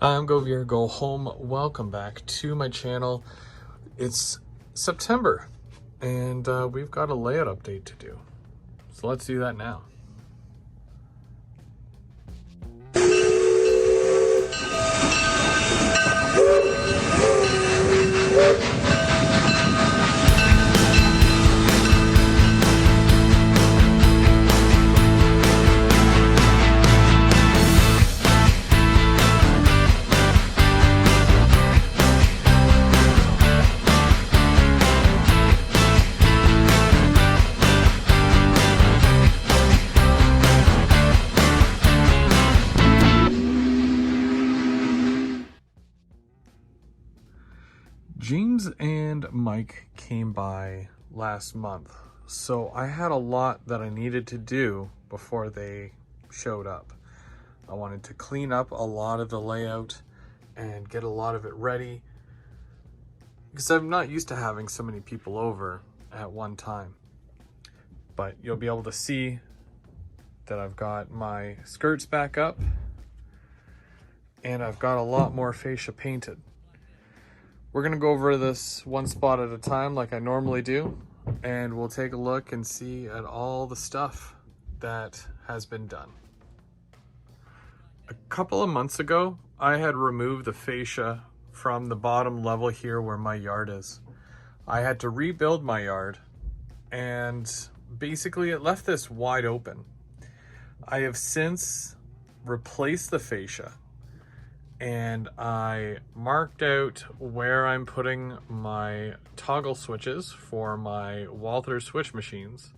I'm Govir Go Home. Welcome back to my channel. It's September and we've got a layout update to do. So let's do that now. James and Mike came by last month, so I had a lot that I needed to do before they showed up. I wanted to clean up a lot of the layout and get a lot of it ready because I'm not used to having so many people over at one time. But you'll be able to see that I've got my skirts back up and I've got a lot more fascia painted. We're gonna go over this one spot at a time like I normally do, and we'll take a look and see at all the stuff that has been done. A couple of months ago, I had removed the fascia from the bottom level here where my yard is. I had to rebuild my yard, and basically it left this wide open. I have since replaced the fascia, and I marked out where I'm putting my toggle switches for my Walther switch machines.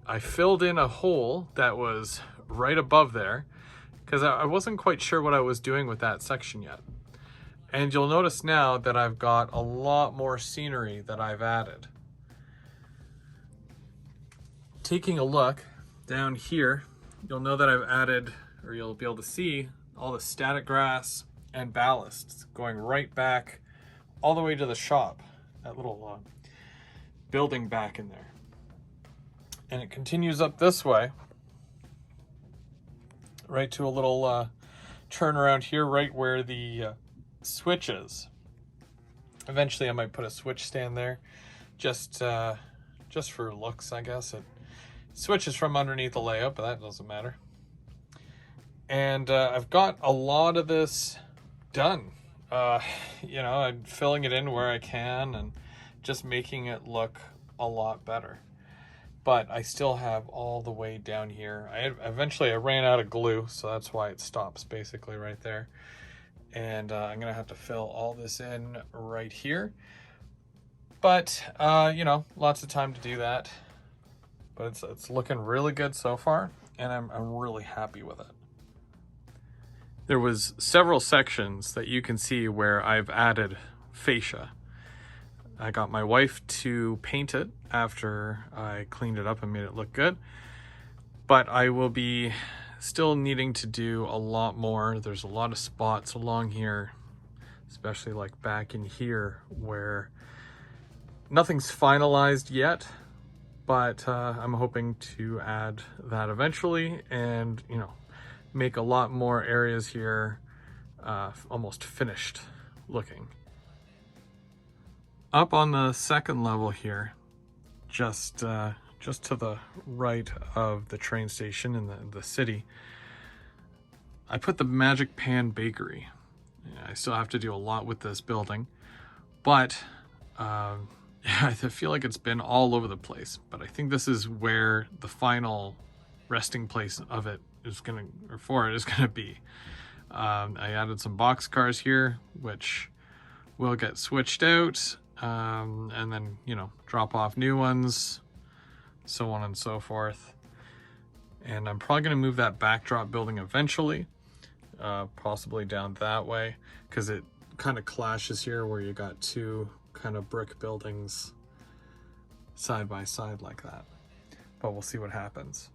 I filled in a hole that was right above there because I wasn't quite sure what I was doing with that section yet. And you'll notice now that I've got a lot more scenery that I've added. Taking a look down here, you'll know that I've added, or you'll be able to see, all the static grass and ballasts going right back all the way to the shop, that little building back in there. And it continues up this way, right to a little turnaround here, right where the switch is. Eventually I might put a switch stand there, just for looks, I guess. It switches from underneath the layout, but that doesn't matter. And I've got a lot of this done. You know, I'm filling it in where I can and just making it look a lot better. But I still have all the way down here. Eventually I ran out of glue, so that's why it stops basically right there. And I'm gonna have to fill all this in right here. But you know, lots of time to do that. But it's looking really good so far, and I'm really happy with it. There was several sections that you can see where I've added fascia. I got my wife to paint it after I cleaned it up and made it look good, but I will be still needing to do a lot more. There's a lot of spots along here, especially like back in here where nothing's finalized yet, but I'm hoping to add that eventually, and you know, make a lot more areas here almost finished looking. Up on the second level here, just to the right of the train station in the city, I put the Magic Pan Bakery. I still have to do a lot with this building, but I feel like it's been all over the place. But I think this is where the final resting place of it is gonna be. I added some box cars here, which will get switched out, and then, you know, drop off new ones, so on and so forth. And I'm probably gonna move that backdrop building eventually, possibly down that way, because it kind of clashes here where you got two kind of brick buildings side by side like that. But we'll see what happens.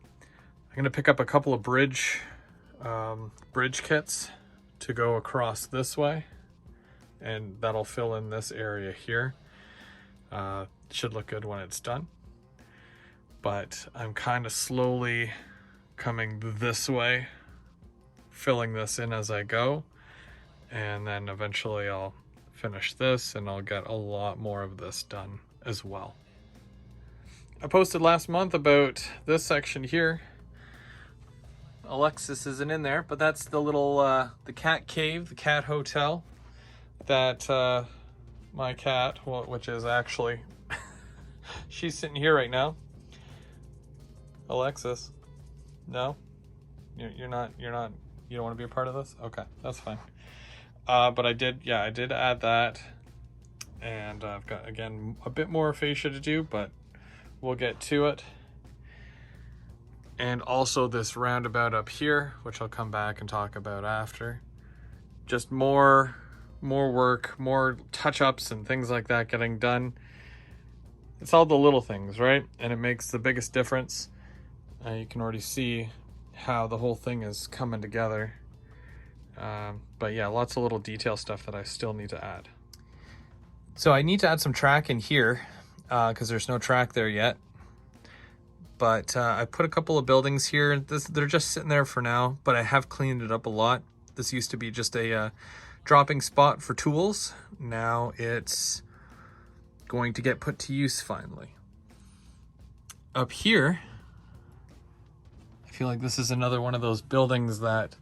I'm gonna pick up a couple of bridge kits to go across this way, and that'll fill in this area here. Should look good when it's done. But I'm kind of slowly coming this way, filling this in as I go. And then eventually I'll finish this and I'll get a lot more of this done as well. I posted last month about this section here. Alexis isn't in there, but that's the little the cat cave, the cat hotel that my cat, well, which is actually she's sitting here right now. Alexis, no, you're not, you don't want to be a part of this. Okay, that's fine. But I did add that, and I've got, again, a bit more fascia to do, but we'll get to it. And also this roundabout up here, which I'll come back and talk about after. Just more work, more touch-ups and things like that getting done. It's all the little things, right? And it makes the biggest difference. You can already see how the whole thing is coming together. But yeah, lots of little detail stuff that I still need to add. So I need to add some track in here because there's no track there yet. But I put a couple of buildings here. They're just sitting there for now, but I have cleaned it up a lot. This used to be just a dropping spot for tools. Now it's going to get put to use finally. Up here, I feel like this is another one of those buildings that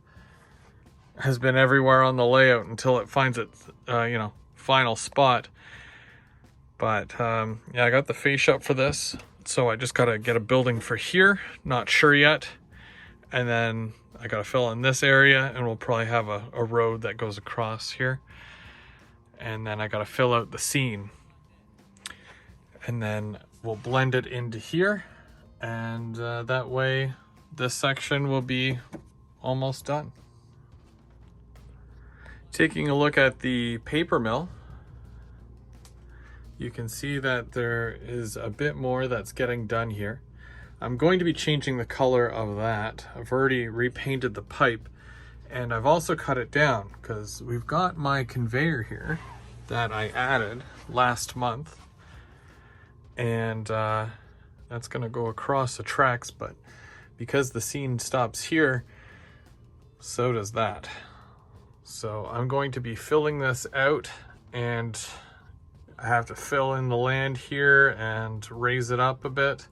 has been everywhere on the layout until it finds its final spot. But yeah, I got the fascia up for this, so I just gotta get a building for here. Not sure yet. And then I gotta fill in this area, and we'll probably have a road that goes across here. And then I gotta fill out the scene, and then we'll blend it into here, and that way this section will be almost done. Taking a look at the paper mill, you can see that there is a bit more that's getting done here. I'm going to be changing the color of that. I've already repainted the pipe, and I've also cut it down because we've got my conveyor here that I added last month, and that's gonna go across the tracks, but because the scene stops here, so does that. So I'm going to be filling this out, and I have to fill in the land here and raise it up a bit.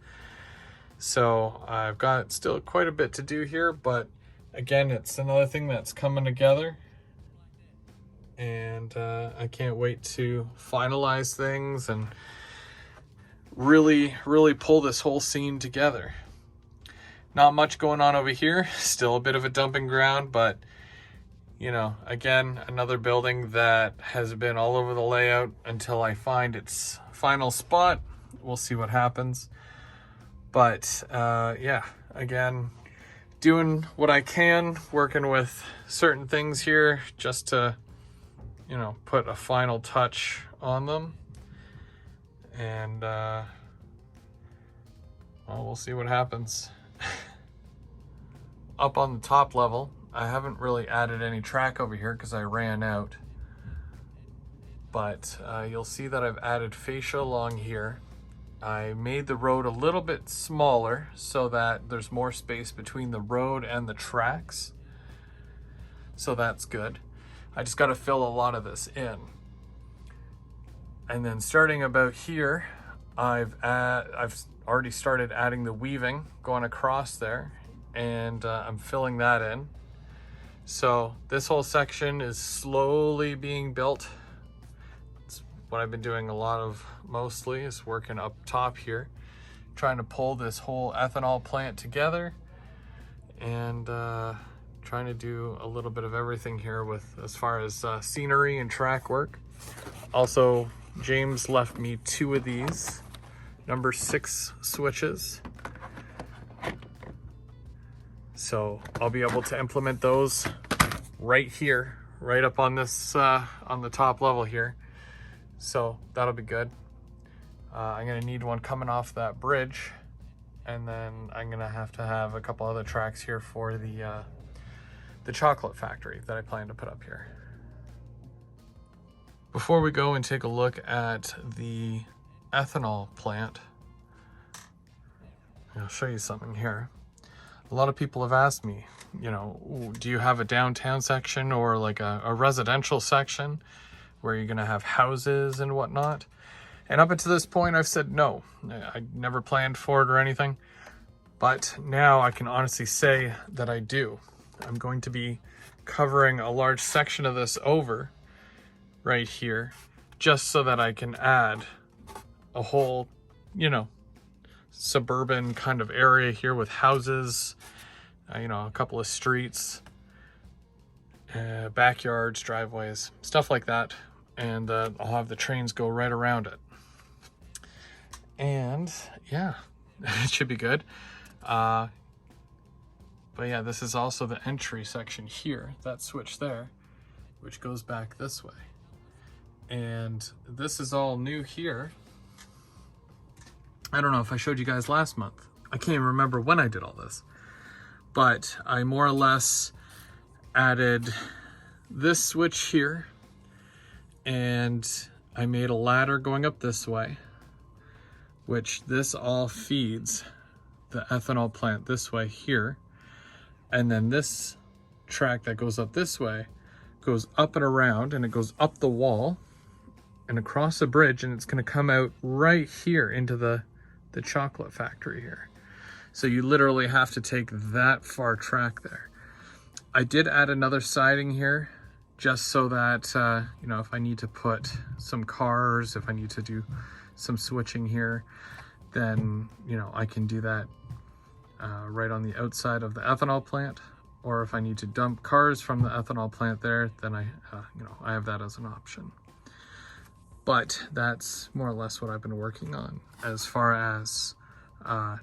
So I've got still quite a bit to do here, but again, it's another thing that's coming together, and I can't wait to finalize things and really pull this whole scene together. Not much going on over here, still a bit of a dumping ground, but you know, again, another building that has been all over the layout until I find its final spot. We'll see what happens. But yeah, again, doing what I can, working with certain things here just to, you know, put a final touch on them. And well, we'll see what happens. Up on the top level, I haven't really added any track over here because I ran out. But you'll see that I've added fascia along here. I made the road a little bit smaller so that there's more space between the road and the tracks. So that's good. I just got to fill a lot of this in. And then starting about here, I've already started adding the weaving going across there, and I'm filling that in. So this whole section is slowly being built. It's what I've been doing a lot of mostly, is working up top here, trying to pull this whole ethanol plant together, and trying to do a little bit of everything here with as far as scenery and track work. Also, James left me 2 of these number 6 switches. So I'll be able to implement those right here, right up on this, on the top level here. So that'll be good. I'm gonna need one coming off that bridge, and then I'm gonna have to have a couple other tracks here for the chocolate factory that I plan to put up here. Before we go and take a look at the ethanol plant, I'll show you something here. A lot of people have asked me, you know, do you have a downtown section or like a residential section where you're going to have houses and whatnot? And up until this point, I've said no. I never planned for it or anything. But now I can honestly say that I do. I'm going to be covering a large section of this over right here, just so that I can add a whole, you know, suburban kind of area here with houses, you know, a couple of streets, backyards, driveways, stuff like that. And I'll have the trains go right around it. And yeah, it should be good. But yeah, this is also the entry section here, that switch there, which goes back this way. And this is all new here. I don't know if I showed you guys last month. I can't even remember when I did all this. But I more or less added this switch here. And I made a ladder going up this way, which this all feeds the ethanol plant this way here. And then this track that goes up this way goes up and around, and it goes up the wall and across the bridge, and it's going to come out right here into the chocolate factory here. So you literally have to take that far track there. I did add another siding here just so that, you know, if I need to put some cars, if I need to do some switching here, then, you know, I can do that right on the outside of the ethanol plant. Or if I need to dump cars from the ethanol plant there, then you know, I have that as an option. But that's more or less what I've been working on as far as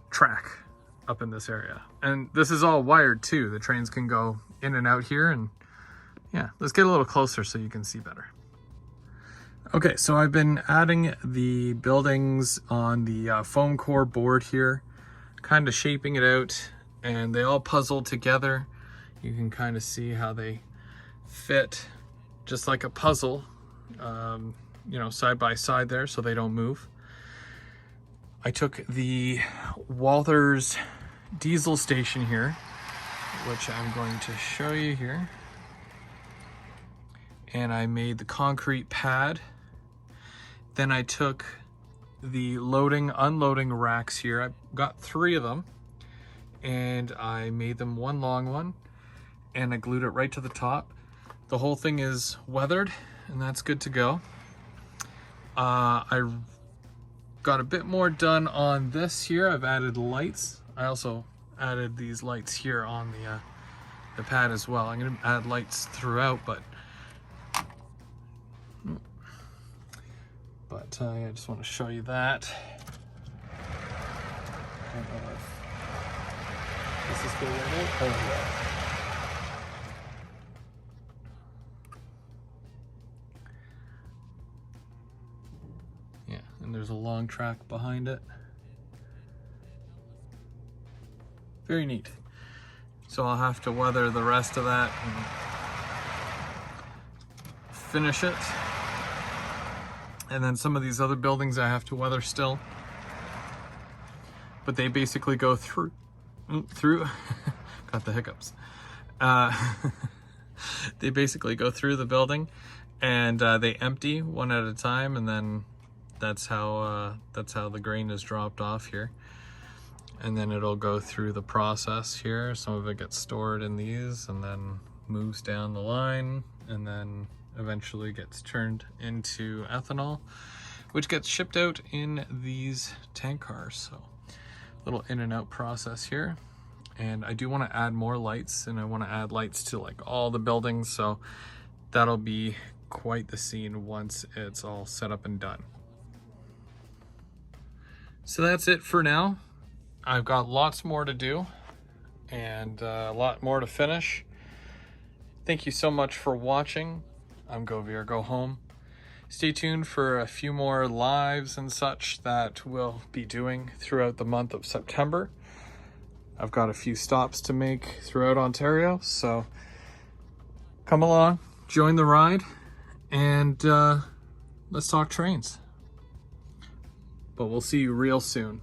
track up in this area. And this is all wired too. The trains can go in and out here, and yeah, let's get a little closer so you can see better. Okay, so I've been adding the buildings on the foam core board here, kind of shaping it out, and they all puzzle together. You can kind of see how they fit just like a puzzle, you know, side by side there, so they don't move. I took the Walthers diesel station here, which I'm going to show you here, and I made the concrete pad. Then I took the loading, unloading racks here. I got 3 of them, and I made them one long one, and I glued it right to the top. The whole thing is weathered, and that's good to go. I got a bit more done on this here. I've added lights. I also added these lights here on the pad as well. I'm gonna add lights throughout, but I just want to show you that. I don't know if this is going right. Oh yeah. Yeah, and there's a long track behind it. Very neat. So I'll have to weather the rest of that and finish it. And then some of these other buildings I have to weather still. But they basically go through, got the hiccups. They basically go through the building, and they empty one at a time, and then that's how the grain is dropped off here. And then it'll go through the process here. Some of it gets stored in these and then moves down the line, and then eventually gets turned into ethanol, which gets shipped out in these tank cars. So little in and out process here. And I do want to add more lights, and I want to add lights to like all the buildings, so that'll be quite the scene once it's all set up and done. So that's it for now. I've got lots more to do and a lot more to finish. Thank you so much for watching. I'm Go Veer, Go Home. Stay tuned for a few more lives and such that we'll be doing throughout the month of September. I've got a few stops to make throughout Ontario, so come along, join the ride, and let's talk trains. But we'll see you real soon.